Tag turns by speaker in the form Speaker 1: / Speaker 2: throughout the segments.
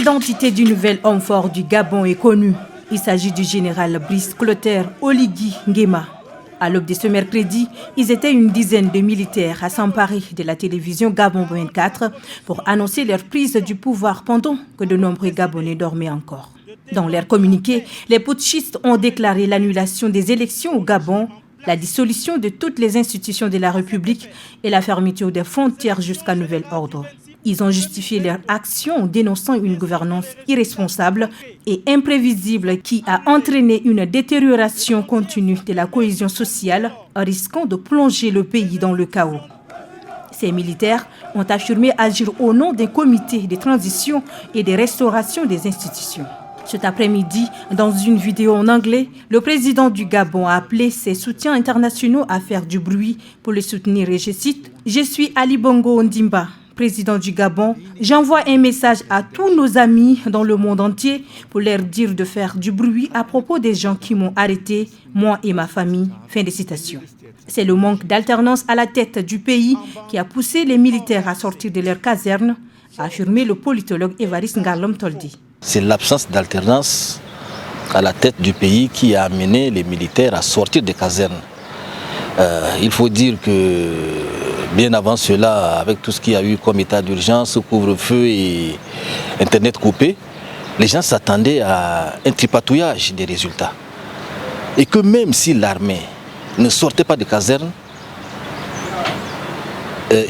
Speaker 1: L'identité du nouvel homme fort du Gabon est connue. Il s'agit du général Brice Clotaire Oligui Nguema. À l'aube de ce mercredi, ils étaient une dizaine de militaires à s'emparer de la télévision Gabon 24 pour annoncer leur prise du pouvoir pendant que de nombreux Gabonais dormaient encore. Dans leur communiqué, les putschistes ont déclaré l'annulation des élections au Gabon, la dissolution de toutes les institutions de la République et la fermeture des frontières jusqu'à nouvel ordre. Ils ont justifié leur action en dénonçant une gouvernance irresponsable et imprévisible qui a entraîné une détérioration continue de la cohésion sociale, risquant de plonger le pays dans le chaos. Ces militaires ont affirmé agir au nom d'un comité de transition et de restauration des institutions. Cet après-midi, dans une vidéo en anglais, le président du Gabon a appelé ses soutiens internationaux à faire du bruit pour le soutenir et je cite « Je suis Ali Bongo Ondimba, président du Gabon. J'envoie un message à tous nos amis dans le monde entier pour leur dire de faire du bruit à propos des gens qui m'ont arrêté, moi et ma famille. » Fin de citation. C'est le manque d'alternance à la tête du pays qui a poussé les militaires à sortir de leur caserne, a affirmé le politologue Évariste Ngarlom Toldi.
Speaker 2: C'est l'absence d'alternance à la tête du pays qui a amené les militaires à sortir des casernes. Il faut dire que bien avant cela, avec tout ce qu'il y a eu comme état d'urgence, couvre-feu et Internet coupé, les gens s'attendaient à un tripatouillage des résultats. Et que même si l'armée ne sortait pas des casernes,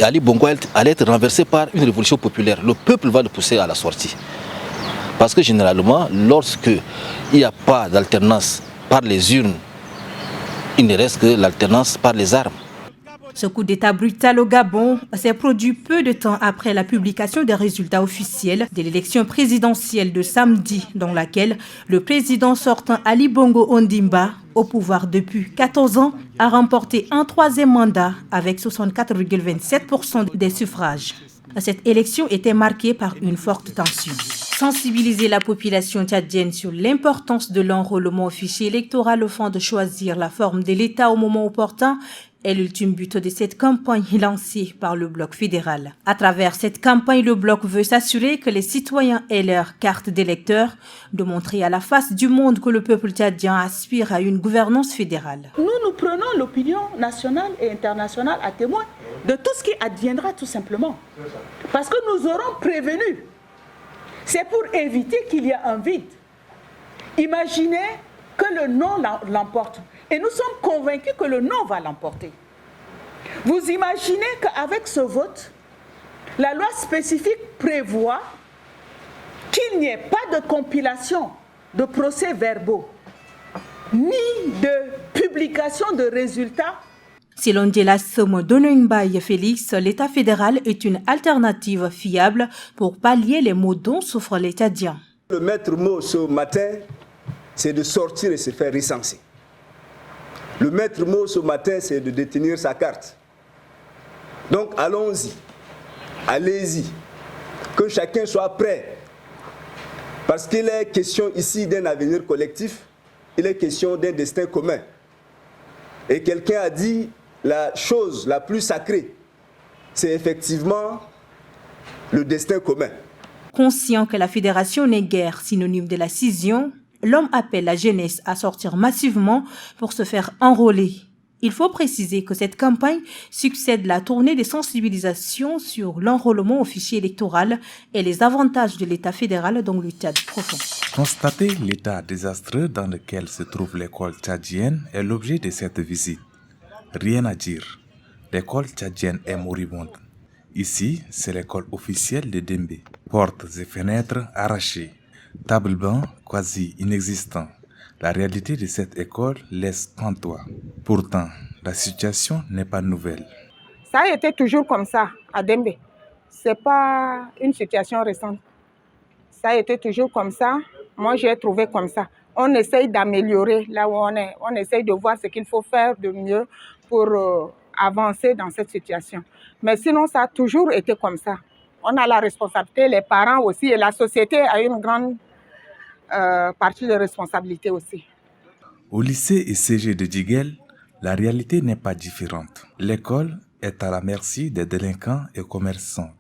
Speaker 2: Ali Bongo allait être renversé par une révolution populaire. Le peuple va le pousser à la sortie. Parce que généralement, lorsqu'il n'y a pas d'alternance par les urnes, il ne reste que l'alternance par les armes.
Speaker 1: Ce coup d'État brutal au Gabon s'est produit peu de temps après la publication des résultats officiels de l'élection présidentielle de samedi, dans laquelle le président sortant Ali Bongo Ondimba, au pouvoir depuis 14 ans, a remporté un troisième mandat avec 64,27% des suffrages. Cette élection était marquée par une forte tension. Sensibiliser la population tchadienne sur l'importance de l'enrôlement au fichier électoral afin de choisir la forme de l'État au moment opportun est l'ultime but de cette campagne lancée par le Bloc fédéral. À travers cette campagne, le Bloc veut s'assurer que les citoyens aient leur carte d'électeur, de montrer à la face du monde que le peuple tchadien aspire à une gouvernance fédérale.
Speaker 3: Nous prenons l'opinion nationale et internationale à témoin de tout ce qui adviendra tout simplement. Parce que nous aurons prévenu. C'est pour éviter qu'il y ait un vide. Imaginez que le non l'emporte. Et nous sommes convaincus que le non va l'emporter. Vous imaginez qu'avec ce vote, la loi spécifique prévoit qu'il n'y ait pas de compilation de procès-verbaux, ni de publication de résultats.
Speaker 1: Selon Djelassomo Donengbaye Félix, l'État fédéral est une alternative fiable pour pallier les maux dont souffre les Tchadiens.
Speaker 4: Le maître mot ce matin, c'est de sortir et se faire recenser. Le maître mot ce matin, c'est de détenir sa carte. Donc allons-y, allez-y, que chacun soit prêt. Parce qu'il est question ici d'un avenir collectif, il est question d'un destin commun. Et quelqu'un a dit, la chose la plus sacrée, c'est effectivement le destin commun.
Speaker 1: Conscient que la fédération n'est guère synonyme de la scission, l'homme appelle la jeunesse à sortir massivement pour se faire enrôler. Il faut préciser que cette campagne succède la tournée de sensibilisation sur l'enrôlement au fichier électoral et les avantages de l'État fédéral dans le Tchad profond.
Speaker 5: Constater l'état désastreux dans lequel se trouve l'école tchadienne est l'objet de cette visite. Rien à dire. L'école tchadienne est moribonde. Ici, c'est l'école officielle de Dembé. Portes et fenêtres arrachées. Table-banc quasi inexistant. La réalité de cette école laisse pantois. Pourtant, la situation n'est pas nouvelle.
Speaker 6: Ça a été toujours comme ça à Dembé. Ce n'est pas une situation récente. Ça a été toujours comme ça. Moi, j'ai trouvé comme ça. On essaye d'améliorer là où on est. On essaye de voir ce qu'il faut faire de mieux pour avancer dans cette situation. Mais sinon, ça a toujours été comme ça. On a la responsabilité, les parents aussi, et la société a une grande partie de responsabilité aussi.
Speaker 5: Au lycée et CG de Djiguel, la réalité n'est pas différente. L'école est à la merci des délinquants et commerçants.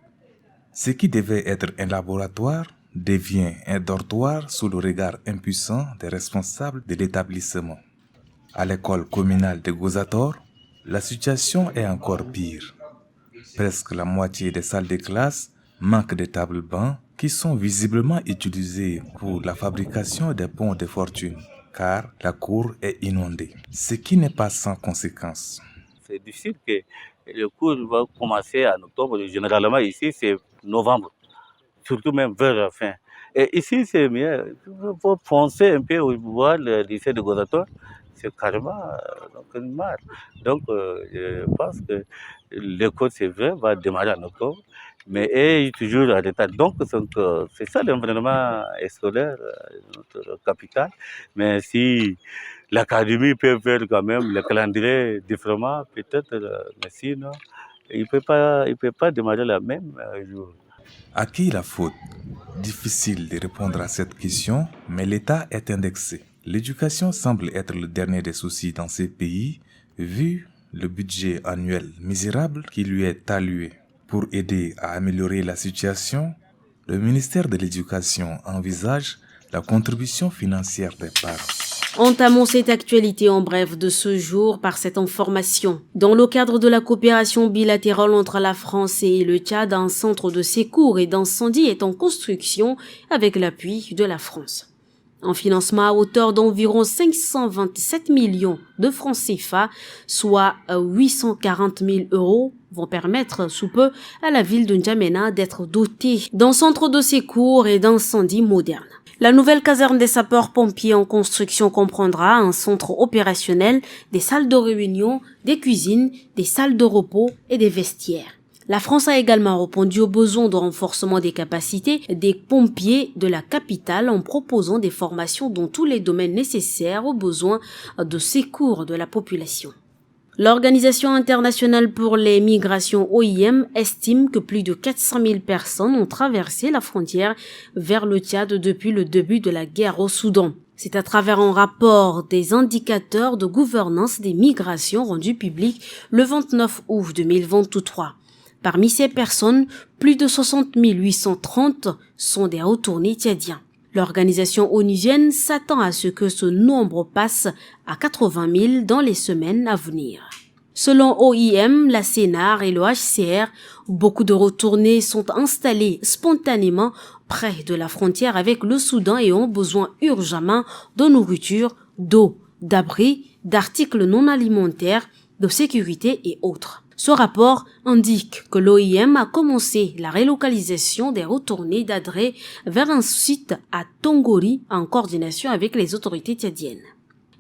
Speaker 5: Ce qui devait être un laboratoire devient un dortoir sous le regard impuissant des responsables de l'établissement. À l'école communale de Gozator, la situation est encore pire. Presque la moitié des salles de classe manquent de tables-bancs qui sont visiblement utilisées pour la fabrication des ponts de fortune, car la cour est inondée, ce qui n'est pas sans conséquences.
Speaker 7: C'est difficile que le cours va commencer en octobre. Généralement, ici, c'est novembre, surtout même vers la fin. Et ici, c'est mieux. Il faut foncer un peu au voir le lycée de Gozator. C'est carrément une marre. Donc, je pense que l'école, c'est vrai, va démarrer en octobre, mais est toujours à l'état. Donc, c'est ça l'environnement scolaire de notre capitale. Mais si l'académie peut faire quand même le calendrier différemment, peut-être, mais sinon, il ne peut pas démarrer la même jour.
Speaker 5: À qui la faute? Difficile de répondre à cette question, mais l'État est indexé. L'éducation semble être le dernier des soucis dans ces pays, vu le budget annuel misérable qui lui est alloué. Pour aider à améliorer la situation, le ministère de l'Éducation envisage la contribution financière des parents.
Speaker 8: Entamons cette actualité en bref de ce jour par cette information. Dans le cadre de la coopération bilatérale entre la France et le Tchad, un centre de secours et d'incendie est en construction avec l'appui de la France. Un financement à hauteur d'environ 527 millions de francs CFA, soit 840 000 euros, vont permettre sous peu à la ville de N'Djamena d'être dotée d'un centre de secours et d'incendie moderne. La nouvelle caserne des sapeurs-pompiers en construction comprendra un centre opérationnel, des salles de réunion, des cuisines, des salles de repos et des vestiaires. La France a également répondu aux besoins de renforcement des capacités des pompiers de la capitale en proposant des formations dans tous les domaines nécessaires aux besoins de secours de la population. L'Organisation internationale pour les migrations OIM estime que plus de 400 000 personnes ont traversé la frontière vers le Tchad depuis le début de la guerre au Soudan. C'est à travers un rapport des indicateurs de gouvernance des migrations rendu public le 29 août 2023. Parmi ces personnes, plus de 60 830 sont des retournés tchadiens. L'organisation onusienne s'attend à ce que ce nombre passe à 80 000 dans les semaines à venir. Selon OIM, la CNAR et le HCR, beaucoup de retournés sont installés spontanément près de la frontière avec le Soudan et ont besoin urgemment de nourriture, d'eau, d'abri, d'articles non alimentaires, de sécurité et autres. Ce rapport indique que l'OIM a commencé la relocalisation des retournés d'Adré vers un site à Tongori en coordination avec les autorités tchadiennes.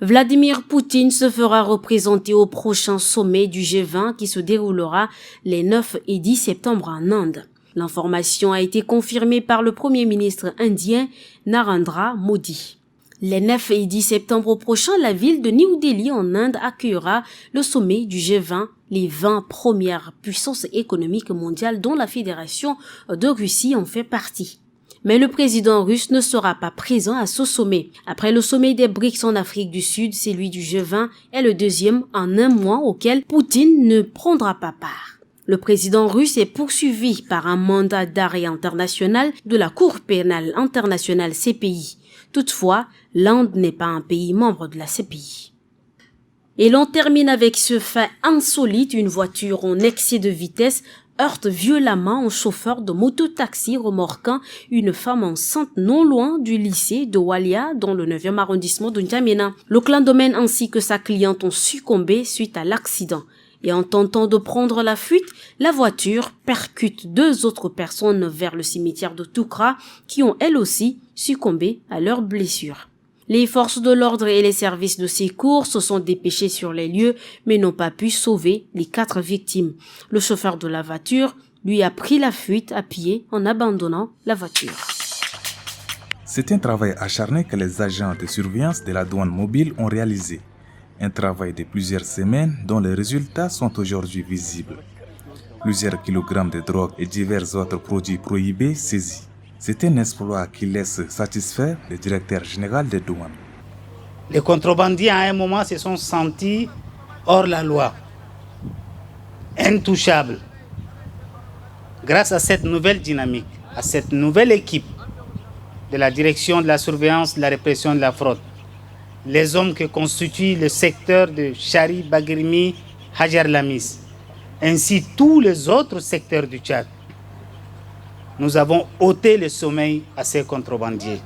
Speaker 8: Vladimir Poutine se fera représenter au prochain sommet du G20 qui se déroulera les 9 et 10 septembre en Inde. L'information a été confirmée par le Premier ministre indien Narendra Modi. Les 9 et 10 septembre prochains, la ville de New Delhi en Inde accueillera le sommet du G20, les 20 premières puissances économiques mondiales dont la Fédération de Russie en fait partie. Mais le président russe ne sera pas présent à ce sommet. Après le sommet des BRICS en Afrique du Sud, celui du G20 est le deuxième en un mois auquel Poutine ne prendra pas part. Le président russe est poursuivi par un mandat d'arrêt international de la Cour pénale internationale CPI. Toutefois, l'Inde n'est pas un pays membre de la CPI. Et l'on termine avec ce fait insolite, une voiture en excès de vitesse heurte violemment un chauffeur de mototaxi remorquant une femme enceinte non loin du lycée de Walia dans le 9e arrondissement de N'Djamena. Le clan Domaine ainsi que sa cliente ont succombé suite à l'accident. Et en tentant de prendre la fuite, la voiture percute 2 autres personnes vers le cimetière de Toukra qui ont elles aussi succombé à leurs blessures. Les forces de l'ordre et les services de secours se sont dépêchés sur les lieux mais n'ont pas pu sauver les 4 victimes. Le chauffeur de la voiture, lui, a pris la fuite à pied en abandonnant la voiture.
Speaker 5: C'est un travail acharné que les agents de surveillance de la douane mobile ont réalisé. Un travail de plusieurs semaines dont les résultats sont aujourd'hui visibles. Plusieurs kilogrammes de drogue et divers autres produits prohibés saisis. C'est un exploit qui laisse satisfaire le directeur général des douanes.
Speaker 9: Les contrebandiers à un moment se sont sentis hors la loi, intouchables. Grâce à cette nouvelle dynamique, à cette nouvelle équipe de la direction de la surveillance de la répression de la fraude, les hommes qui constituent le secteur de Chari, Bagrimi, Hajar Lamis, ainsi tous les autres secteurs du Tchad. Nous avons ôté le sommeil à ces contrebandiers.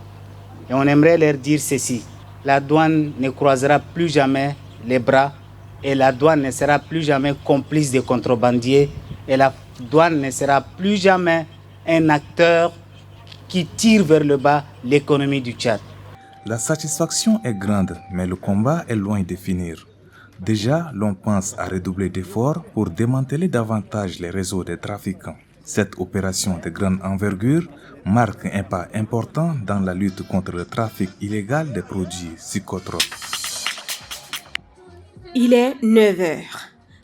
Speaker 9: Et on aimerait leur dire ceci: la douane ne croisera plus jamais les bras et la douane ne sera plus jamais complice des contrebandiers et la douane ne sera plus jamais un acteur qui tire vers le bas l'économie du Tchad.
Speaker 5: La satisfaction est grande, mais le combat est loin de finir. Déjà, l'on pense à redoubler d'efforts pour démanteler davantage les réseaux des trafiquants. Cette opération de grande envergure marque un pas important dans la lutte contre le trafic illégal des produits psychotropes.
Speaker 8: Il est 9 heures,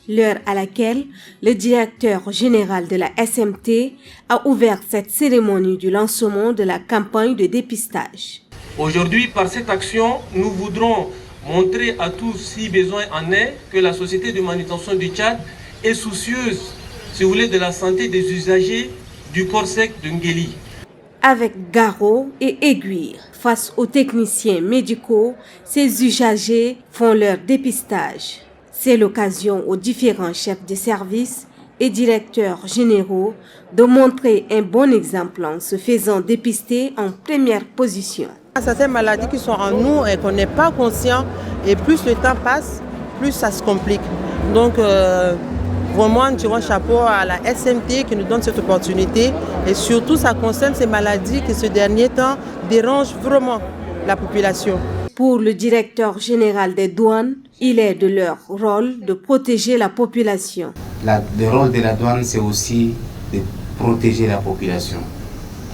Speaker 8: l'heure à laquelle le directeur général de la SMT a ouvert cette cérémonie du lancement de la campagne de dépistage.
Speaker 10: Aujourd'hui, par cette action, nous voudrons montrer à tous, si besoin en est, que la société de manutention du Tchad est soucieuse, si vous voulez, de la santé des usagers du port sec de Nguéli.
Speaker 8: Avec garrot et aiguille, face aux techniciens médicaux, ces usagers font leur dépistage. C'est l'occasion aux différents chefs de service et directeurs généraux de montrer un bon exemple en se faisant dépister en première position.
Speaker 11: Certaines maladies qui sont en nous et qu'on n'est pas conscient, et plus le temps passe, plus ça se complique. Donc vraiment, nous tirons chapeau à la SMT qui nous donne cette opportunité, et surtout ça concerne ces maladies qui ces derniers temps dérangent vraiment la population.
Speaker 8: Pour le directeur général des douanes, il est de leur rôle de protéger la population.
Speaker 9: Le rôle de la douane, c'est aussi de protéger la population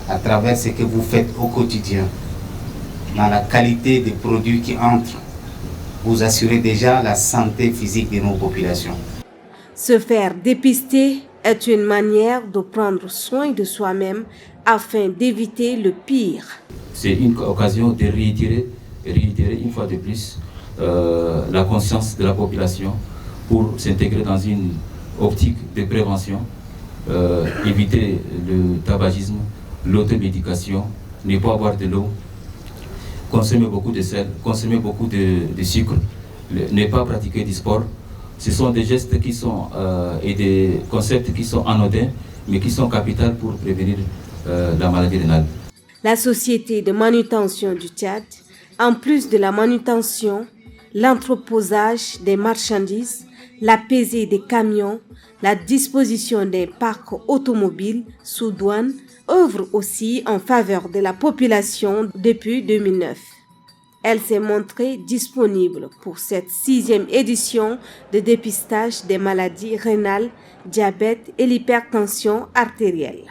Speaker 9: à travers ce que vous faites au quotidien. Dans la qualité des produits qui entrent, vous assurez déjà la santé physique de nos populations.
Speaker 8: Se faire dépister est une manière de prendre soin de soi-même afin d'éviter le pire.
Speaker 12: C'est une occasion de réitérer une fois de plus la conscience de la population pour s'intégrer dans une optique de prévention, éviter le tabagisme, l'automédication, ne pas boire de l'eau, consommer beaucoup de sel, consommer beaucoup de sucre, ne pas pratiquer du sport. Ce sont des gestes qui sont et des concepts qui sont anodins, mais qui sont capitaux pour prévenir la maladie rénale.
Speaker 8: La société de manutention du Tchad, en plus de la manutention, l'entreposage des marchandises, la pesée des camions, la disposition des parcs automobiles sous douane, œuvre aussi en faveur de la population depuis 2009. Elle s'est montrée disponible pour cette 6e édition de dépistage des maladies rénales, diabète et l'hypertension artérielle.